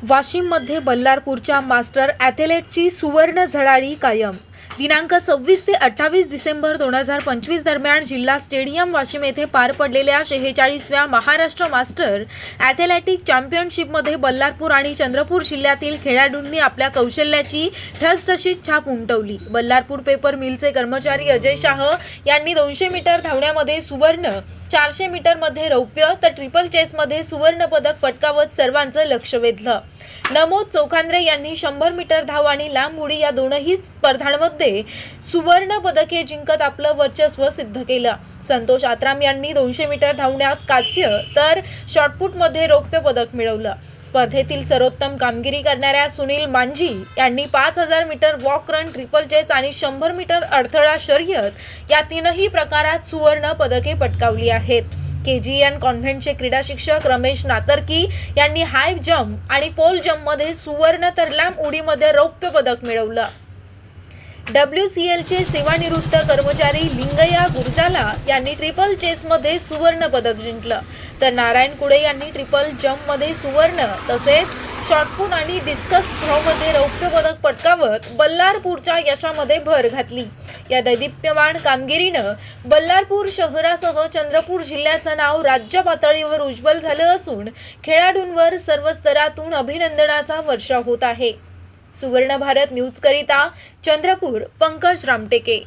वाशिममध्ये बल्लारपूरच्या master ॲथलेटची सुवर्ण झळाळी कायम. दिनांक 26 ते 28 डिसेंबर 2025 दरम्यान जिल्हा स्टेडियम वाशिम येथे पार पडलेल्या 46व्या महाराष्ट्र मास्टर ॲथलेटिक चॅम्पियनशिपमध्ये बल्लारपूर आणि चंद्रपूर जिल्ह्यातील खेळाडूंनी आपल्या कौशल्याची ठसठशीत छाप उमटवली. बल्लारपूर पेपर मिलचे कर्मचारी अजय शाह यांनी 200 मीटर धावण्यामध्ये सुवर्ण, 400 मीटरमध्ये रौप्य तर ट्रिपल चेसमध्ये सुवर्ण पदक पटकावत सर्वांचं लक्ष वेधलं. नमोद चोखांद्रे यांनी 100 मीटर धाव आणि लांब उडी या दोनही स्पर्धांमध्ये सुवर्ण पदके जिंकत आपलं वर्चस्व सिद्ध केलं. संतोष आत्राम यांनी 200 मीटर धावण्यात कांस्य तर शॉटपुटमध्ये रौप्य पदक मिळवलं. स्पर्धेतील सर्वोत्तम कामगिरी करणाऱ्या सुनील मांझी यांनी 5000 metre walk run, triple chase आणि 100 मीटर अडथळा शर्यत या तीनही प्रकारात सुवर्ण पदके पटकावली आहेत. KGN कॉन्व्हेंटचे क्रीडा शिक्षक रमेश नातर्की यांनी हाय जंप आणि पोल जंपमध्ये सुवर्ण तर लांब उडीमध्ये रौप्य पदक मिळवलं. WCLचे सेवानिवृत्त कर्मचारी लिंगय्या गुर्जाला यांनी ट्रिपल चेसमध्ये सुवर्ण पदक जिंकलं, तर नारायण कुडे यांनी ट्रिपल जंपमध्ये सुवर्ण तसेच शॉटपुट आणि डिस्कस थ्रोमध्ये रौप्य पदक पटकावत बल्लारपूरच्या यशामध्ये भर घातली. या दैदिप्यमान कामगिरीनं बल्लारपूर शहरासह चंद्रपूर जिल्ह्याचं नाव राज्य पातळीवर उज्ज्वल झालं असून खेळाडूंवर सर्व स्तरातून अभिनंदनाचा वर्षाव होत आहे. सुवर्ण भारत न्यूज करिता चंद्रपूर पंकज रामटेके.